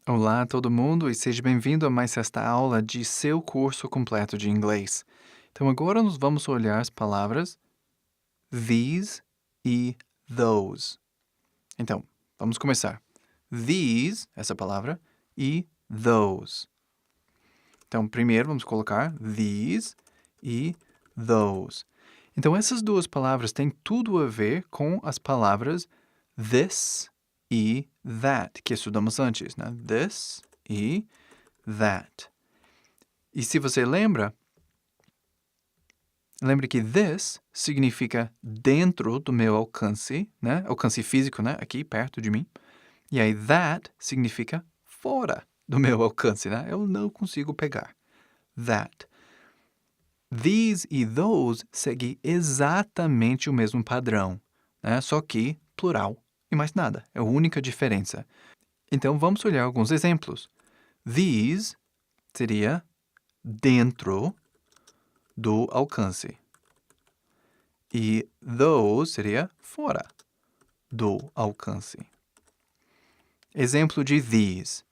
Olá, todo mundo, e seja bem-vindo a mais esta aula de seu curso completo de inglês. Então, agora nós vamos olhar as palavras these e those. Então, vamos começar. These, essa palavra, e those. Então, primeiro vamos colocar these e those. Então, essas duas palavras têm tudo a ver com as palavras this e that, que estudamos antes, né? This e that. E se você lembra, lembre que this significa dentro do meu alcance, né? Alcance físico, né? Aqui, perto de mim. E aí, that significa fora do meu alcance, né? Eu não consigo pegar. That. These e those seguem exatamente o mesmo padrão, né? Só que plural e mais nada. É a única diferença. Então, vamos olhar alguns exemplos. These seria dentro do alcance. E those seria fora do alcance. Exemplo de these.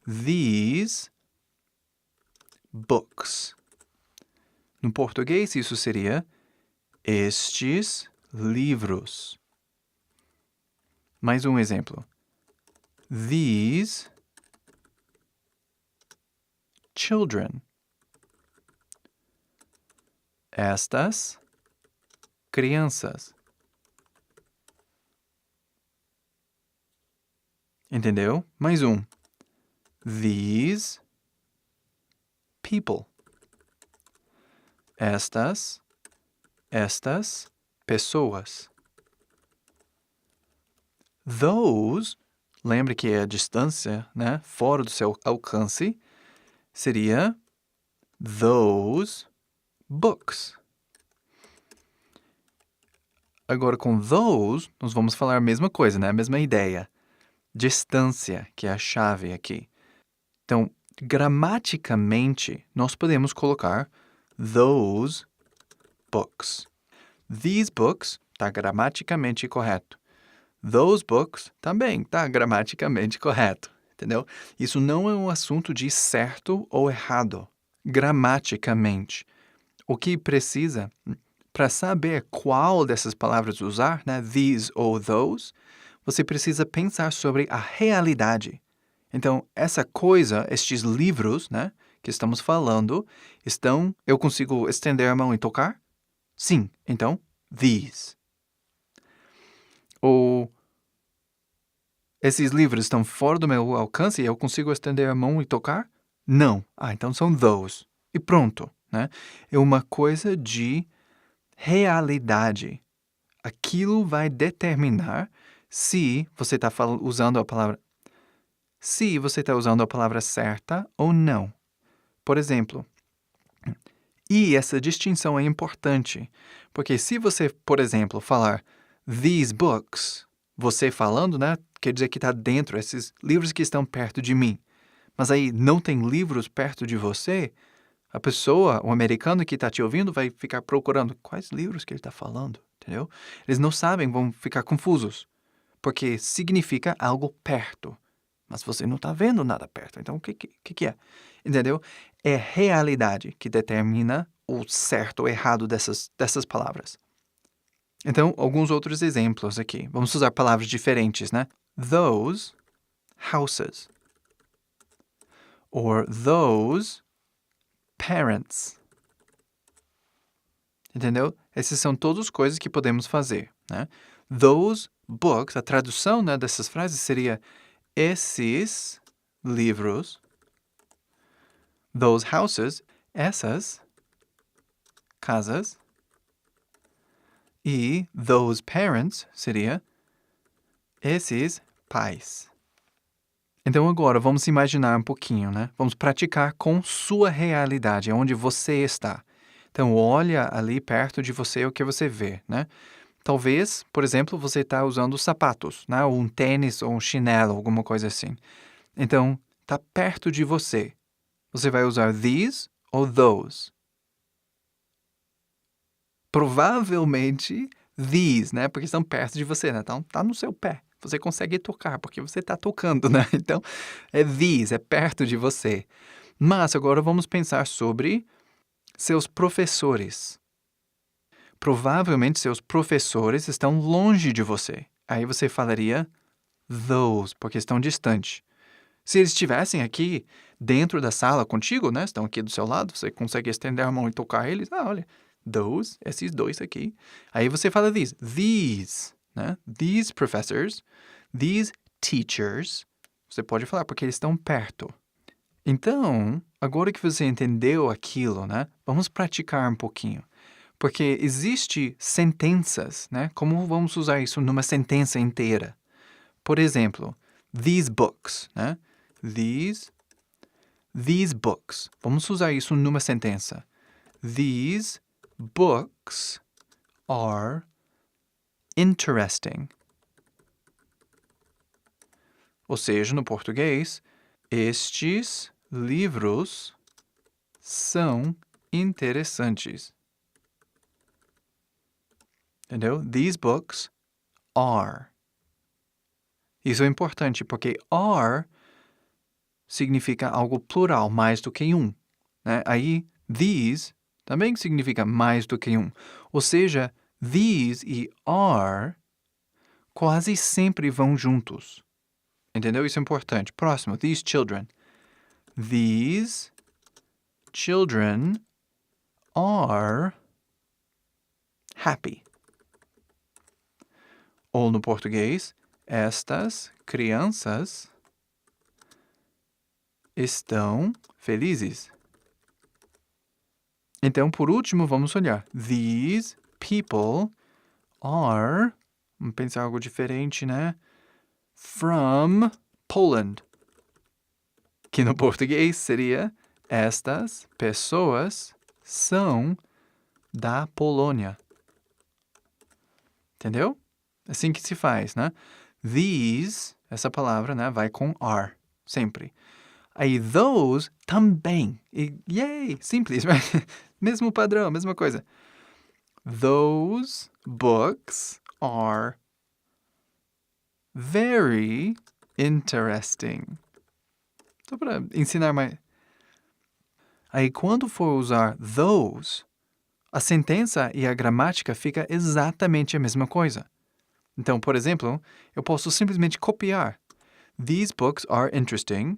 These books. No português, isso seria estes livros. Mais um exemplo. These children. Estas crianças. Entendeu? Mais um. These people. Estas pessoas. Those, lembre que é a distância, né? Fora do seu alcance, seria those books. Agora, com those, nós vamos falar a mesma coisa, né? A mesma ideia. Distância, que é a chave aqui. Então, gramaticamente, nós podemos colocar those books. These books está gramaticamente correto. Those books também está gramaticamente correto, entendeu? Isso não é um assunto de certo ou errado. Gramaticamente. O que precisa, para saber qual dessas palavras usar, né? These ou those, você precisa pensar sobre a realidade. Então, essa coisa, estes livros, né, que estamos falando, eu consigo estender a mão e tocar? Sim. Então, these. Ou esses livros estão fora do meu alcance e eu consigo estender a mão e tocar? Não. Então são those. E pronto, né? É uma coisa de realidade. Aquilo vai determinar se você está usando a palavra certa ou não. Por exemplo, e essa distinção é importante, porque se você, por exemplo, falar these books, você falando, né, quer dizer que está dentro, esses livros que estão perto de mim, mas aí não tem livros perto de você, a pessoa, o americano que está te ouvindo vai ficar procurando quais livros que ele está falando, entendeu? Eles não sabem, vão ficar confusos, porque significa algo perto. Mas você não está vendo nada perto. Então, o que é? Entendeu? É realidade que determina o certo ou errado dessas palavras. Então, alguns outros exemplos aqui. Vamos usar palavras diferentes, né? Those houses. Or those parents. Entendeu? Essas são todas coisas que podemos fazer, né? Those books, a tradução, né, dessas frases seria esses livros, those houses, essas casas, e those parents seria esses pais. Então agora vamos imaginar um pouquinho, né? Vamos praticar com sua realidade, onde você está. Então olha ali perto de você o que você vê, né? Talvez, por exemplo, você está usando sapatos, né? Ou um tênis ou um chinelo, alguma coisa assim. Então, está perto de você. Você vai usar these ou those? Provavelmente these, né? Porque estão perto de você, né? Então, está no seu pé. Você consegue tocar, porque você está tocando, né? Então, é these, é perto de você. Mas agora vamos pensar sobre seus professores. Provavelmente seus professores estão longe de você. Aí você falaria those, porque estão distantes. Se eles estivessem aqui dentro da sala contigo, né? Estão aqui do seu lado, você consegue estender a mão e tocar eles. Ah, olha, those, esses dois aqui. Aí você fala these, né? These professors, these teachers. Você pode falar porque eles estão perto. Então, agora que você entendeu aquilo, né? Vamos praticar um pouquinho. Porque existe sentenças, né? Como vamos usar isso numa sentença inteira? Por exemplo, these books, né? These books. Vamos usar isso numa sentença. These books are interesting. Ou seja, no português, estes livros são interessantes. Entendeu? These books are. Isso é importante, porque are significa algo plural, mais do que um. Né? Aí, these também significa mais do que um. Ou seja, these e are quase sempre vão juntos. Entendeu? Isso é importante. Próximo, these children. These children are happy. Ou no português, estas crianças estão felizes. Então, por último, vamos olhar. These people are... Vamos pensar algo diferente, né? From Poland. Que no português seria estas pessoas são da Polônia. Entendeu? Assim que se faz, né? These, essa palavra, né, vai com are, sempre. Aí, those, também. E, yay, simples, right? Mesmo padrão, mesma coisa. Those books are very interesting. Só para ensinar mais. Aí, quando for usar those, a sentença e a gramática fica exatamente a mesma coisa. Então, por exemplo, eu posso simplesmente copiar. These books are interesting.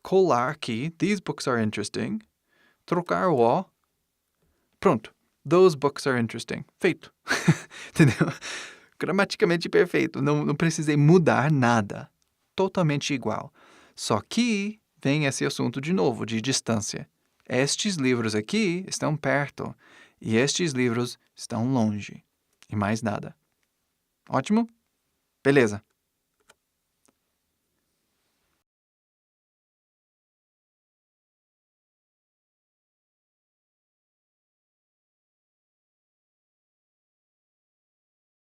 Colar aqui. These books are interesting. Trocar o O. Pronto. Those books are interesting. Feito. Entendeu? Gramaticamente perfeito. Não precisei mudar nada. Totalmente igual. Só que vem esse assunto de novo, de distância. Estes livros aqui estão perto. E estes livros estão longe. E mais nada. Ótimo? Beleza.